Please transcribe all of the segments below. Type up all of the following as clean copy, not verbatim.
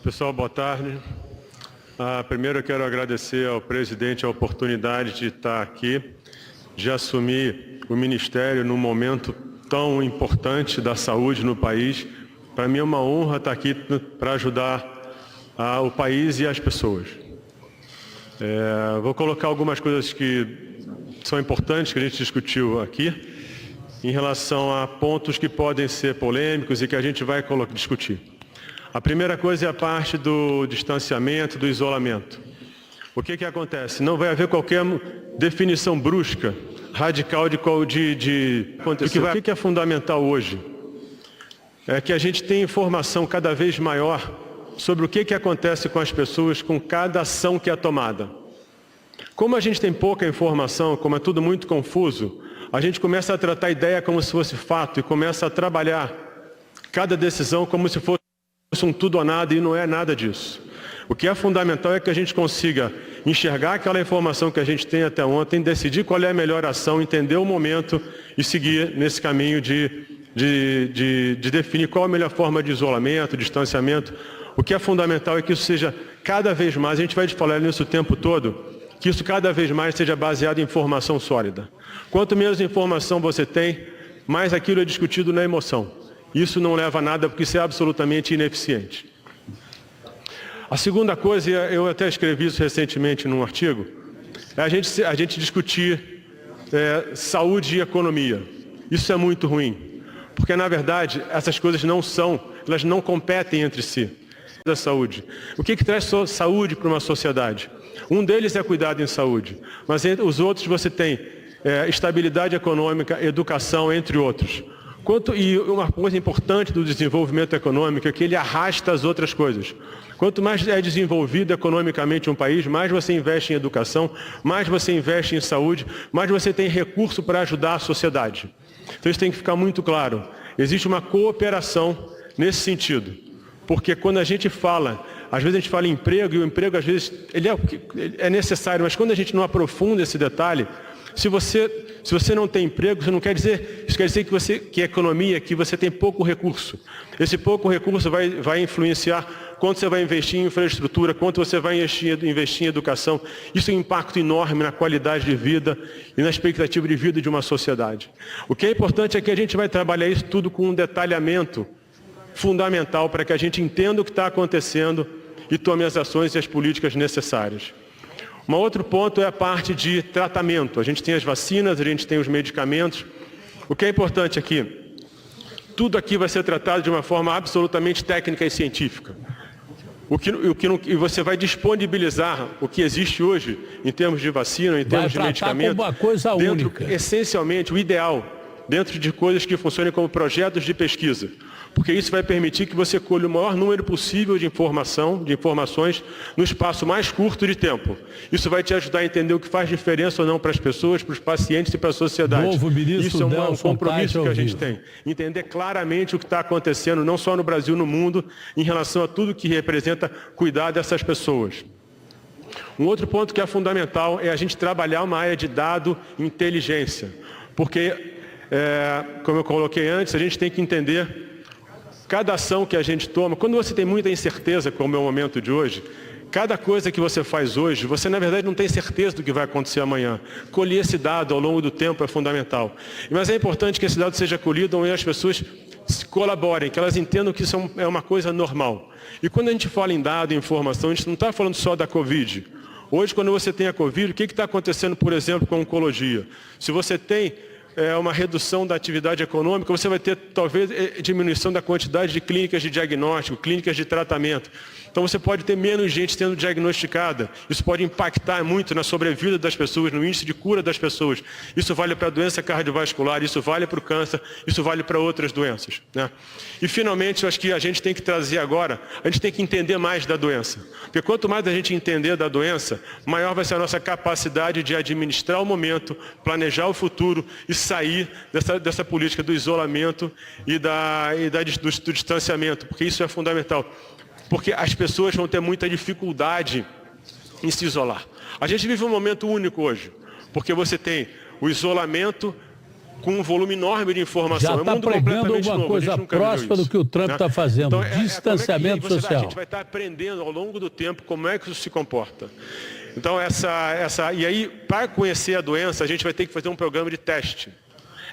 Pessoal, boa tarde. Primeiro eu quero agradecer ao presidente a oportunidade de estar aqui, de assumir o Ministério num momento tão importante da saúde no país. Para mim é uma honra estar aqui para ajudar o país e as pessoas. Vou colocar algumas coisas que são importantes, que a gente discutiu aqui, em relação a pontos que podem ser polêmicos e que a gente vai discutir. A primeira coisa é a parte do distanciamento, do isolamento. O que acontece? Não vai haver qualquer definição brusca, radical de acontecer. O que é fundamental hoje? É que a gente tenha informação cada vez maior sobre o que acontece com as pessoas com cada ação que é tomada. Como a gente tem pouca informação, como é tudo muito confuso, a gente começa a tratar a ideia como se fosse fato e começa a trabalhar cada decisão como se fosse um tudo ou nada, e não é nada disso. O que é fundamental é que a gente consiga enxergar aquela informação que a gente tem até ontem, decidir qual é a melhor ação, entender o momento e seguir nesse caminho de definir qual a melhor forma de isolamento, distanciamento. O que é fundamental é que isso seja cada vez mais, a gente vai falar nisso o tempo todo, que isso cada vez mais seja baseado em informação sólida. Quanto menos informação você tem, mais aquilo é discutido na emoção. Isso não leva a nada, porque isso é absolutamente ineficiente. A segunda coisa, eu até escrevi isso recentemente num artigo, é a gente discutir saúde e economia. Isso é muito ruim, porque na verdade essas coisas elas não competem entre si. Da saúde. O que traz saúde para uma sociedade? Um deles é cuidado em saúde, mas entre os outros você tem estabilidade econômica, educação, entre outros. E uma coisa importante do desenvolvimento econômico é que ele arrasta as outras coisas. Quanto mais é desenvolvido economicamente um país, mais você investe em educação, mais você investe em saúde, mais você tem recurso para ajudar a sociedade. Então isso tem que ficar muito claro. Existe uma cooperação nesse sentido. Porque quando a gente fala, às vezes a gente fala em emprego, e o emprego às vezes ele é necessário, mas quando a gente não aprofunda esse detalhe, se você não tem emprego, isso quer dizer que a economia, que você tem pouco recurso. Esse pouco recurso vai influenciar quanto você vai investir em infraestrutura, quanto você vai investir em educação. Isso tem um impacto enorme na qualidade de vida e na expectativa de vida de uma sociedade. O que é importante é que a gente vai trabalhar isso tudo com um detalhamento fundamental para que a gente entenda o que está acontecendo e tome as ações e as políticas necessárias. Um outro ponto é a parte de tratamento. A gente tem as vacinas, a gente tem os medicamentos. O que é importante aqui? Tudo aqui vai ser tratado de uma forma absolutamente técnica e científica. E você vai disponibilizar o que existe hoje em termos de vacina, em termos de medicamento, como uma coisa única. Essencialmente, o ideal, dentro de coisas que funcionem como projetos de pesquisa. Porque isso vai permitir que você colhe o maior número possível de informações no espaço mais curto de tempo. Isso vai te ajudar a entender o que faz diferença ou não para as pessoas, para os pacientes e para a sociedade. Isso é um compromisso que a gente tem. Entender claramente o que está acontecendo, não só no Brasil, no mundo, em relação a tudo que representa cuidar dessas pessoas. Um outro ponto que é fundamental é a gente trabalhar uma área de dado e inteligência. Porque, como eu coloquei antes, a gente tem que entender cada ação que a gente toma. Quando você tem muita incerteza, como é o momento de hoje, cada coisa que você faz hoje, você na verdade não tem certeza do que vai acontecer amanhã. Colher esse dado ao longo do tempo é fundamental. Mas é importante que esse dado seja colhido e as pessoas colaborem, que elas entendam que isso é uma coisa normal. E quando a gente fala em dado e informação, a gente não está falando só da Covid. Hoje, quando você tem a Covid, o que está acontecendo, por exemplo, com a oncologia? Se você tem uma redução da atividade econômica, você vai ter talvez diminuição da quantidade de clínicas de diagnóstico, clínicas de tratamento. Então você pode ter menos gente sendo diagnosticada. Isso pode impactar muito na sobrevida das pessoas, no índice de cura das pessoas. Isso vale para a doença cardiovascular, isso vale para o câncer, isso vale para outras doenças, né? E finalmente, eu acho que a gente tem que trazer agora, a gente tem que entender mais da doença. Porque quanto mais a gente entender da doença, maior vai ser a nossa capacidade de administrar o momento, planejar o futuro e sair dessa política do isolamento e do distanciamento, porque isso é fundamental. Porque as pessoas vão ter muita dificuldade em se isolar. A gente vive um momento único hoje, porque você tem o isolamento com um volume enorme de informação. Já está pregando alguma coisa próxima do que o Trump está fazendo. Então, distanciamento social. A gente vai estar aprendendo ao longo do tempo como é que isso se comporta. Então, e aí, para conhecer a doença, a gente vai ter que fazer um programa de teste.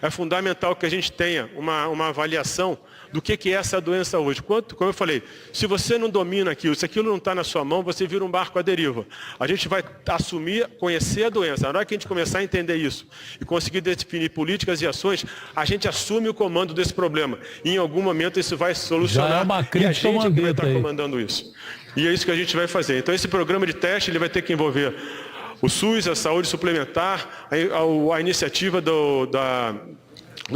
É fundamental que a gente tenha uma avaliação do que é essa doença hoje. Como eu falei, se você não domina aquilo, se aquilo não está na sua mão, você vira um barco à deriva. A gente vai assumir, conhecer a doença. Na hora que a gente começar a entender isso e conseguir definir políticas e ações, a gente assume o comando desse problema. E em algum momento isso vai solucionar. Já é uma crise, e a gente vai estar comandando isso. E é isso que a gente vai fazer. Então esse programa de teste ele vai ter que envolver o SUS, a saúde suplementar, a iniciativa do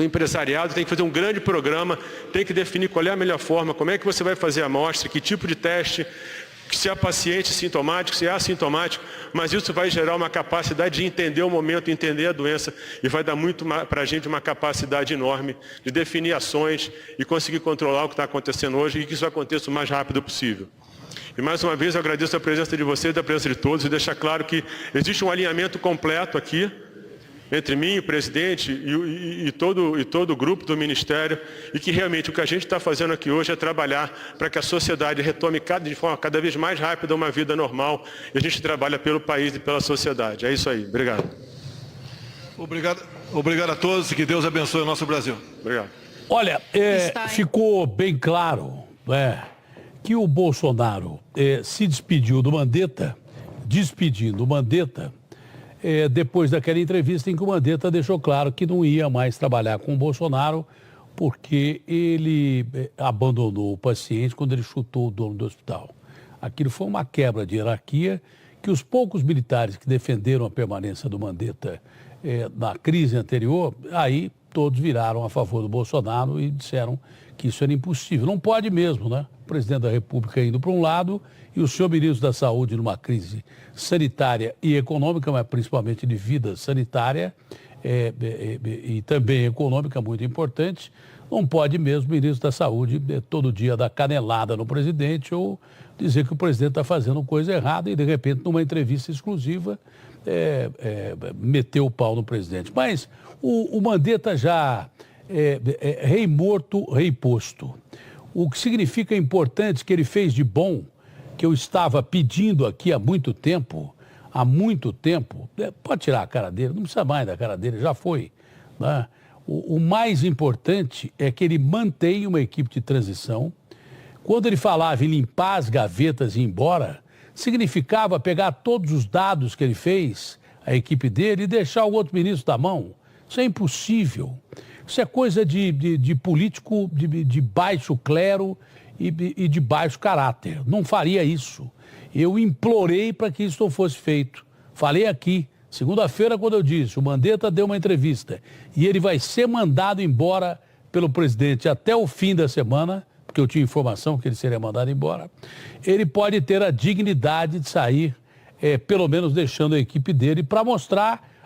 empresariado, tem que fazer um grande programa, tem que definir qual é a melhor forma, como é que você vai fazer a amostra, que tipo de teste, se é paciente sintomático, se é assintomático, mas isso vai gerar uma capacidade de entender o momento, entender a doença e vai dar muito para a gente uma capacidade enorme de definir ações e conseguir controlar o que está acontecendo hoje e que isso aconteça o mais rápido possível. E mais uma vez eu agradeço a presença de vocês, da presença de todos e deixar claro que existe um alinhamento completo aqui entre mim, o presidente e todo o grupo do Ministério e que realmente o que a gente está fazendo aqui hoje é trabalhar para que a sociedade retome de forma cada vez mais rápida uma vida normal e a gente trabalha pelo país e pela sociedade. É isso aí. Obrigado. Obrigado a todos e que Deus abençoe o nosso Brasil. Obrigado. Olha, ficou bem claro que o Bolsonaro se despediu do Mandetta, despedindo o Mandetta, depois daquela entrevista em que o Mandetta deixou claro que não ia mais trabalhar com o Bolsonaro porque ele abandonou o paciente quando ele chutou o dono do hospital. Aquilo foi uma quebra de hierarquia que os poucos militares que defenderam a permanência do Mandetta na crise anterior, aí todos viraram a favor do Bolsonaro e disseram que isso era impossível. Não pode mesmo, né? O presidente da República indo para um lado e o senhor ministro da Saúde numa crise sanitária e econômica, mas principalmente de vida sanitária e também econômica, muito importante. Não pode mesmo o ministro da Saúde todo dia dar canelada no presidente ou dizer que o presidente está fazendo coisa errada e, de repente, numa entrevista exclusiva, meteu o pau no presidente. Mas o Mandetta já rei morto, rei posto. O que significa importante que ele fez de bom, que eu estava pedindo aqui há muito tempo, pode tirar a cara dele, não precisa mais da cara dele, já foi, né? O mais importante é que ele mantém uma equipe de transição. Quando ele falava em limpar as gavetas e ir embora, significava pegar todos os dados que ele fez, a equipe dele, e deixar o outro ministro da mão. Isso é impossível. Isso é coisa de político de baixo clero e de baixo caráter. Não faria isso. Eu implorei para que isso não fosse feito. Falei aqui, segunda-feira, quando eu disse, o Mandetta deu uma entrevista e ele vai ser mandado embora pelo presidente até o fim da semana, porque eu tinha informação que ele seria mandado embora, ele pode ter a dignidade de sair, pelo menos deixando a equipe dele, para mostrar